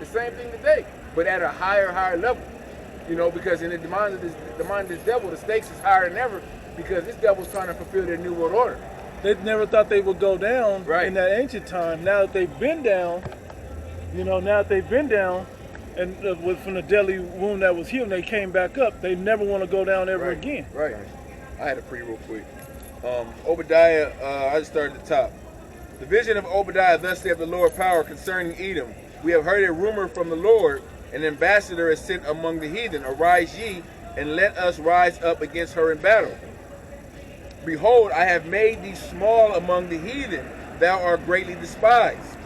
The same thing today, but at a higher level. You know, because in the mind of this devil, the stakes is higher than ever because this devil's trying to fulfill their new world order. They never thought they would go down Right. in that ancient time. Now that they've been down, and from the deadly wound that was healed, they came back up. They never want to go down ever again. Right. I had a pre real quick. Obadiah, I just started at the top. The vision of Obadiah, thus saith the Lord power concerning Edom. We have heard a rumor from the Lord. An ambassador is sent among the heathen. Arise ye, and let us rise up against her in battle. Behold, I have made thee small among the heathen. Thou art greatly despised.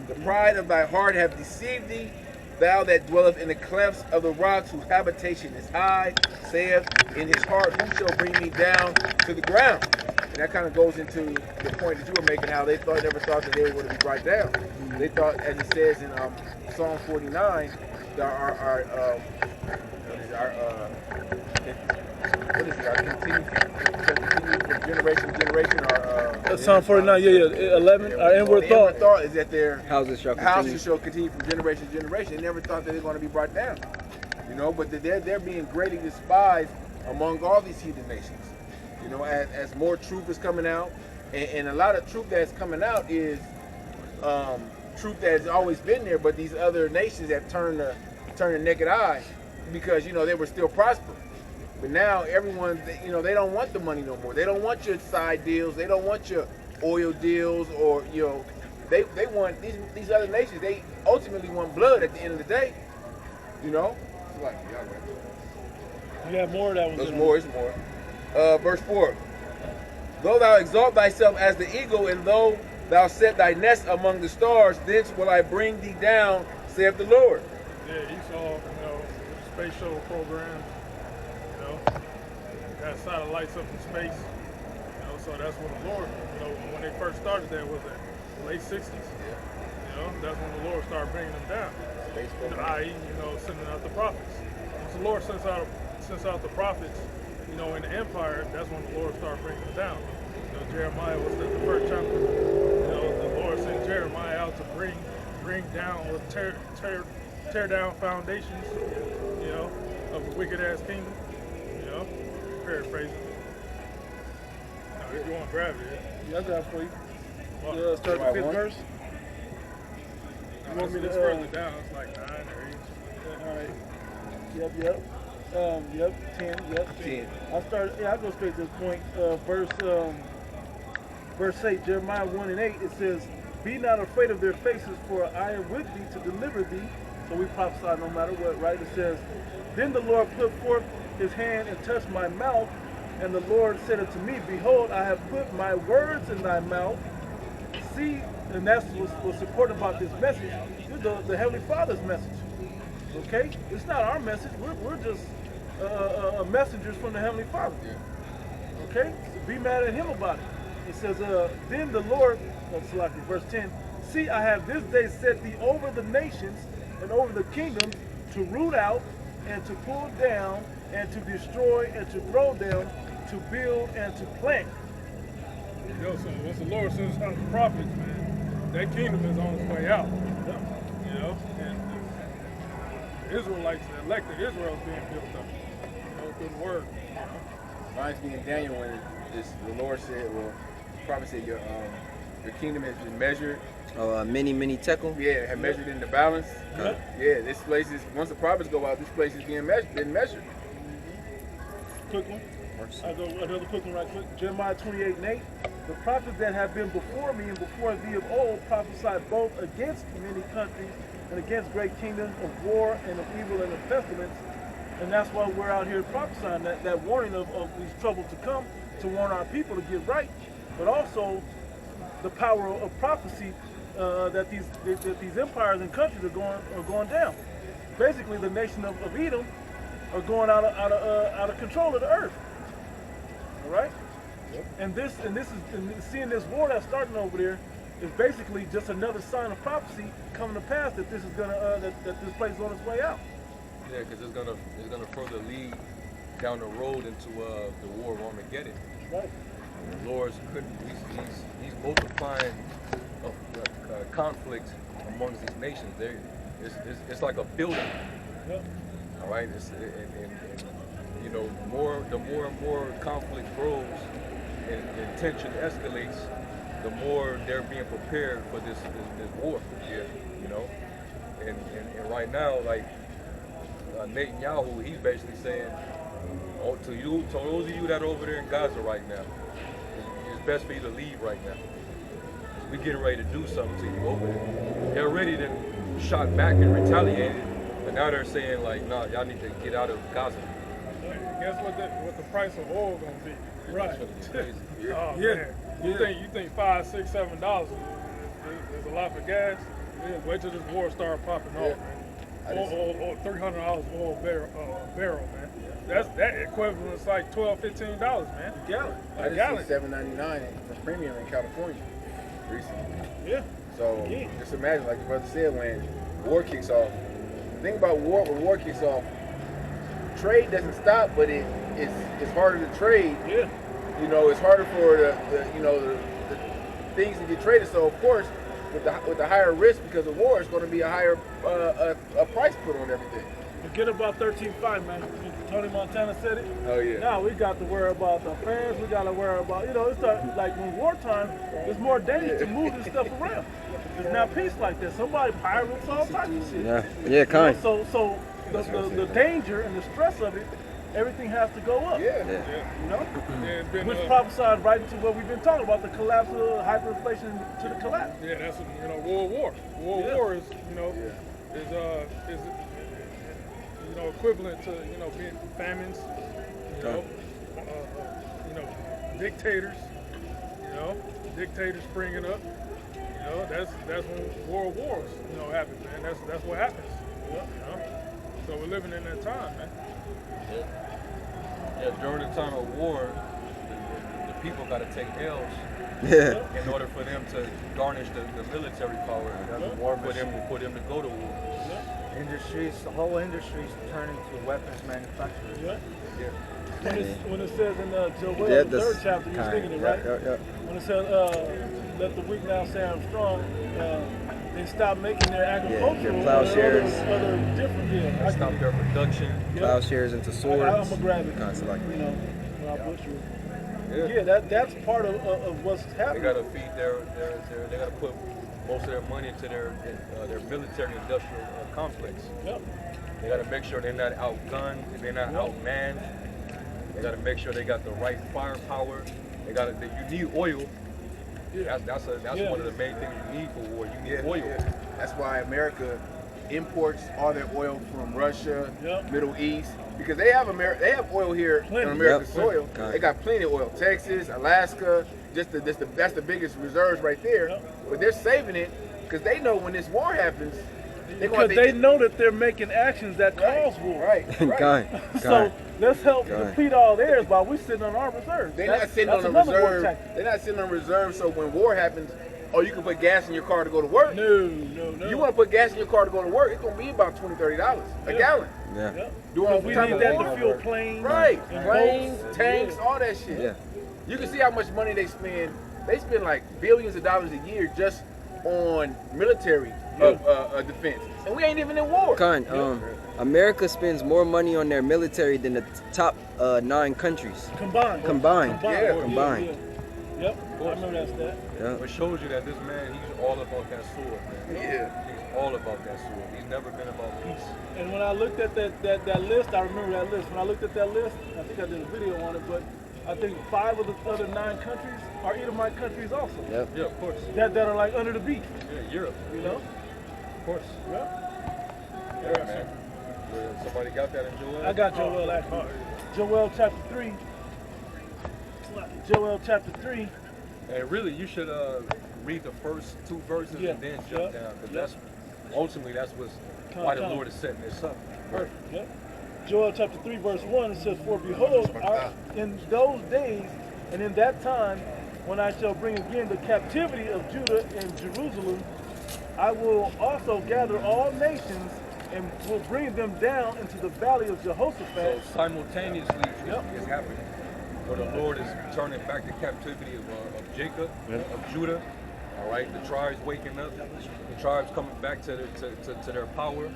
The pride of thy heart hath deceived thee. Thou that dwelleth in the clefts of the rocks, whose habitation is high, saith in his heart, who shall bring me down to the ground? And that kind of goes into the point that you were making, how they never thought that they were going to be brought down. They thought, as it says in Psalm 49, that our continue from generation to generation. Psalm 49, 11. Our inward thought is that their houses shall continue from generation to generation. They never thought that they're going to be brought down. You know, but they're being greatly despised among all these heathen nations. You know, as more truth is coming out, and a lot of truth that's coming out is truth that has always been there, but these other nations have turned a naked eye because, you know, they were still prospering. But now everyone, you know, they don't want the money no more. They don't want your side deals. They don't want your oil deals, or, you know, they want these other nations. They ultimately want blood at the end of the day. You know, it's like you have more of that one. There's more. It's more. Verse 4. Though thou exalt thyself as the eagle, and though thou set thy nest among the stars, thence will I bring thee down, saith the Lord. Yeah, Esau, you know, space shuttle programs, you know, got satellites up in space, you know, so that's when the Lord, you know, when they first started that was the late 60s. You know, that's when the Lord started bringing them down. I.e., you know, sending out the prophets. Once the Lord sends out the prophets, you know, in the empire, that's when the Lord started bringing them down. You know, Jeremiah was the first chapter. You know, the Lord sent Jeremiah out to bring down or tear down foundations, you know, of a wicked ass kingdom. You know, paraphrasing. Now, if you want to grab it, yeah, I got it for you. Well, Start the 5th verse. You want me to further down? It's like 9 or 8. All right. Yep. 10. Yep. 10. I'll go straight to the point. Verse 8, Jeremiah 1 and 8. It says, "Be not afraid of their faces, for I am with thee to deliver thee." So we prophesy no matter what, right? It says, "Then the Lord put forth his hand and touched my mouth, and the Lord said unto me, Behold, I have put my words in thy mouth." See, and that's what's important about this message. It's the Heavenly Father's message. Okay? It's not our message. We're just messengers from the Heavenly Father. Okay? So be mad at him about it. It says, then the Lord, verse 10, "See, I have this day set thee over the nations and over the kingdoms to root out and to pull down and to destroy and to throw down, to build and to plant." You know, so once the Lord sends out the prophets, man, that kingdom is on its way out. You know, and the Israelites, the elected Israel, is being built up. You know, good word. Reminds me in Daniel when the Lord said, well, the prophet said, your kingdom has been measured. Many tekel. Yeah, have measured in the balance. Yeah, this place is, once the prophets go out, this place is being measured. Quick one. I'll go another quick one right quick. Jeremiah 28 and 8. "The prophets that have been before me and before thee of old prophesied both against many countries and against great kingdoms, of war and of evil and of pestilence." And that's why we're out here prophesying that warning of these troubles to come, to warn our people to get right, but also the power of prophecy that these empires and countries are going down. Basically, the nation of Edom are going out of control of the earth. All right, and seeing this war that's starting over there is basically just another sign of prophecy coming to pass that this is gonna that this place is on its way out. Yeah, because it's gonna further lead down the road into the war of Armageddon. Right. And the Lord's he's multiplying conflict amongst these nations. it's like a building. Yep. All right, and you know, the more and more conflict grows and tension escalates, the more they're being prepared for this war. Yeah. You know, and right now, like Netanyahu, he's basically saying, oh, to those of you that are over there in Gaza right now, it's best for you to leave right now. We getting ready to do something to you over there. They already then shot back and retaliated, but now they're saying like, nah, y'all need to get out of Gaza. Guess what the price of oil gonna be? Right. Crazy. Oh Yeah. man, you think $5, $6, $7 is a lot for gas? Yeah. Wait till this war start popping off, man. Or $300 oil barrel, man. That equivalent is like $12, $15, man. Gallon. I just see $7.99 for premium in California recently. Yeah. So just imagine, like the brother said, when war kicks off. The thing about war, when war kicks off, trade doesn't stop, but it's harder to trade. Yeah. You know, it's harder for the things to get traded. So of course, with the higher risk because of war, it's going to be a higher a price put on everything. Forget about 13.5, man. Tony Montana said it. Oh yeah. Now we got to worry about the fans. We got to worry about, it's like when wartime, it's more dangerous to move this stuff around. It's not peace like that. Somebody pirates all types of shit. Yeah, kind. So the danger and the stress of it, everything has to go up. Yeah. You know? Yeah, it's been, Which prophesied right into what we've been talking about, the collapse of hyperinflation to the collapse. Yeah, that's World War. World War is equivalent to being famines. Dictators. Dictators springing up. That's when world wars happen, man. That's what happens. So we're living in that time, man. Yeah, during the time of war, the people got to take L's. Yeah. In order for them to garnish the military power, for them to go to war. The whole industry's turning to weapons manufacturing. Yeah. When it says in Joel, Yeah, the third chapter, you're kind. thinking it, right? Yeah. When it says, let the weak now say I'm strong, they stop making their agricultural your plowshares. other different, They stop their production. Plowshares into swords. I'm gonna grab it. Kinds of like When I butcher it. Yeah. That's part of what's They happening. got to feed they got to put most of their money into their military industrial complex. Yep. They got to make sure they're not outgunned, they're not outmanned. They got to make sure they got the right firepower. You need oil. That's one of the main things you need for war. You need oil. Yeah. That's why America imports all their oil from Russia, Middle East, because they have oil here on American soil. They got plenty of oil. Texas, Alaska, that's the biggest reserves right there. But they're saving it because they know when this war happens, because they know that they're making actions that cause war. Right. So let's help deplete all theirs while we're sitting on our reserves. They're not sitting on a reserve. They're not sitting on reserve. So when war happens, you can put gas in your car to go to work. No. You want to put gas in your car to go to work? It's gonna be about $20, $30 a gallon. Yeah. Because we need that to fuel planes, planes, tanks, all that shit. Yeah. You can see how much money they spend. They spend like billions of dollars a year just on military defense, and we ain't even in war. America spends more money on their military than the top 9 countries combined. Yep, I remember that stat. Yeah. It shows you that this man, he's all about that sword, man. Yeah. He's all about that sword. He's never been about peace. And when I looked at that list, I remember that list. When I looked at that list, I think I did a video on it, but I think 5 of the other 9 countries are Edomite countries also. Yep. Yeah, of course. That are like under the beach. Yeah, Europe. Of course. Yeah. Yeah, man. Somebody got that in Joel? I got Joel actually. Joel chapter 3. Joel chapter 3. And really, you should read the first 2 verses and then jump down, because that's why the Lord is setting this up. Perfect. Yep. Joel chapter 3 verse 1 says, "For behold, in those days and in that time, when I shall bring again the captivity of Judah and Jerusalem, I will also gather all nations and will bring them down into the valley of Jehoshaphat." So simultaneously is happening. Where the Lord is turning back the captivity of Jacob, of Judah, All right, the tribes waking up, the tribes coming back to their power.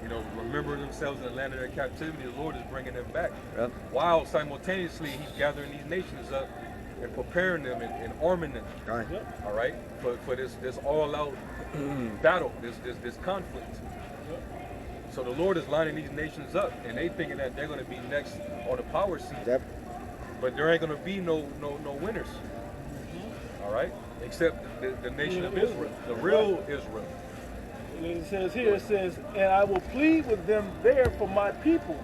You know, remembering themselves in the land of their captivity. The Lord is bringing them back. Yep. While simultaneously He's gathering these nations up and preparing them and arming them. Right. All right, for this all-out battle, this conflict. So the Lord is lining these nations up, and they thinking that they're going to be next on the power seat. Yep. But there ain't going to be no winners. All right, except the nation of Israel, the real Israel. And it says here, it says, and I will plead with them there for my people,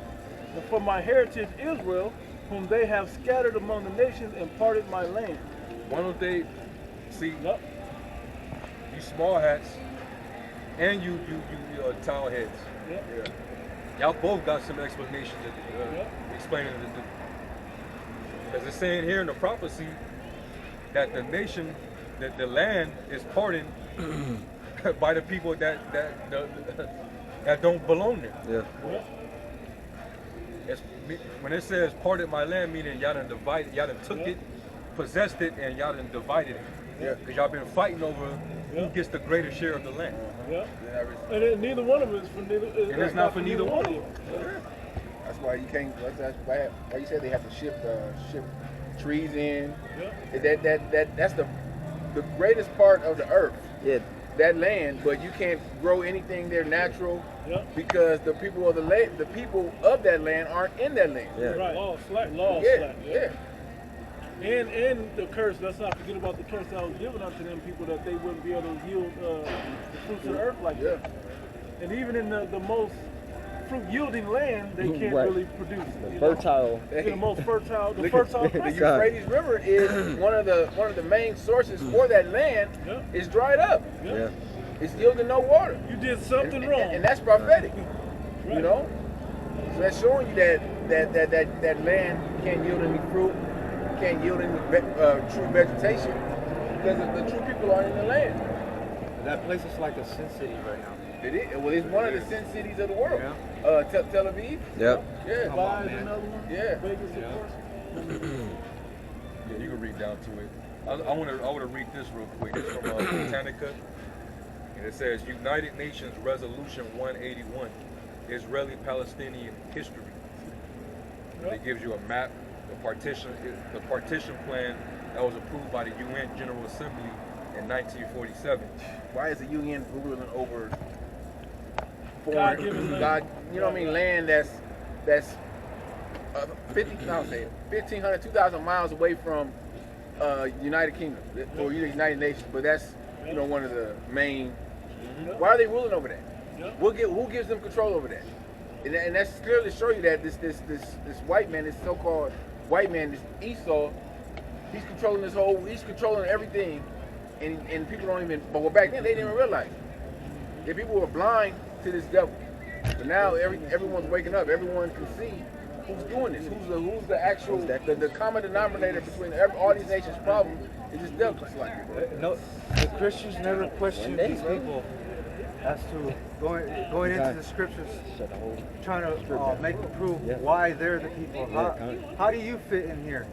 and for my heritage Israel, whom they have scattered among the nations and parted my land. Why don't they see Yep. you small hats and you towel heads? Yep. Yeah. Y'all both got some explanations explaining it. Because it's saying here in the prophecy that the nation, that the land is parted by the people that don't belong there. Yeah. It's, when it says parted my land, meaning y'all done divided, y'all done took it, possessed it, and y'all done divided it. Yeah. Because y'all been fighting over who gets the greater share of the land. Yep. And then neither one of us is for neither. And it's not for neither one of you. them. That's why you can't. That's why you said they have to ship trees in. That's the greatest part of the earth. Yeah. That land, but you can't grow anything there natural because the people of the people of that land aren't in that land. Yeah. Right. Law slack. Law slack. Yeah. And the curse. Let's not forget about the curse that was given unto them people, that they wouldn't be able to yield the fruits of the earth like that. And even in the most fruit yielding land, they can't really produce it. Fertile. The most fertile. The Look, fertile the place. Euphrates River is one of the main sources for that land. It's dried up. Yeah. It's yielding no water. You did something wrong. And that's prophetic. You know? So that's showing you that land can't yield any fruit, can't yield any true vegetation, because the true people aren't in the land. That place is like a sin city right now. It is. Well, it's one of the sin cities of the world. Tel Aviv. Yep. Yeah. Dubai is another one. Yeah. Vegas, of course. Yeah, you can read down to it. I want to read this real quick. It's from Britannica, and it says United Nations Resolution 181, Israeli-Palestinian history. It gives you a map, the partition plan that was approved by the UN General Assembly in 1947. Why is the UN ruling over God-given foreign, land. you know what I mean, land that's 1,500, 2,000 miles away from United Kingdom or United Nations, but that's one of the main. Why are they ruling over that? Who gives them control over that? And that's clearly show you that this white man, this so-called white man, this Esau, he's controlling he's controlling everything, and people don't even. But back then they didn't even realize. The people were blind to this devil, but now everyone's waking up. Everyone can see who's doing this. Who's the actual the common denominator between all these nations' problems is this devil. No, the Christians never questioned these people as to going into the scriptures, trying to make them prove why they're the people. How do you fit in here?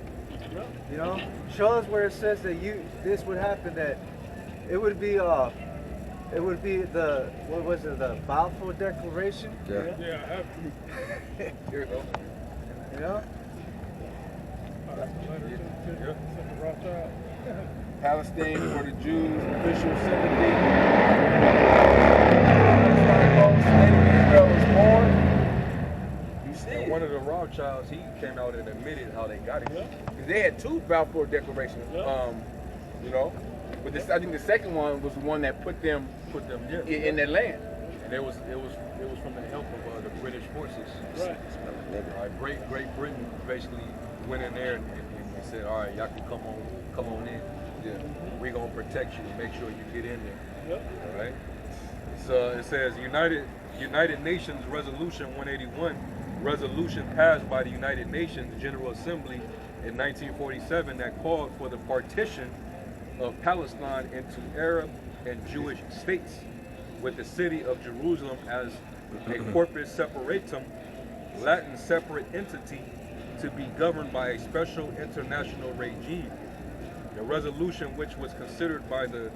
You know, show us where it says that this would happen. That it would be the what was it, the Balfour Declaration? Yeah. Yeah, I have to. Here we go. You know. Palestine for the Jews, official sympathy. You see, One of the Rothschilds, he came out and admitted how they got it. they had two Balfour Declarations, you know. But I think the second one was the one that put them in their land. And it was from the help of the British forces. Right. Great Britain basically went in there and they said, all right, y'all can come on in. Yeah, we're gonna protect you. Make sure you get in there. All right. So it says United Nations Resolution 181, resolution passed by the United Nations General Assembly in 1947 that called for the partition of Palestine into Arab and Jewish states, with the city of Jerusalem as a corpus separatum, Latin separate entity to be governed by a special international regime. a resolution which was considered by the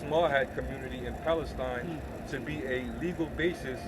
Small Hat community in Palestine to be a legal basis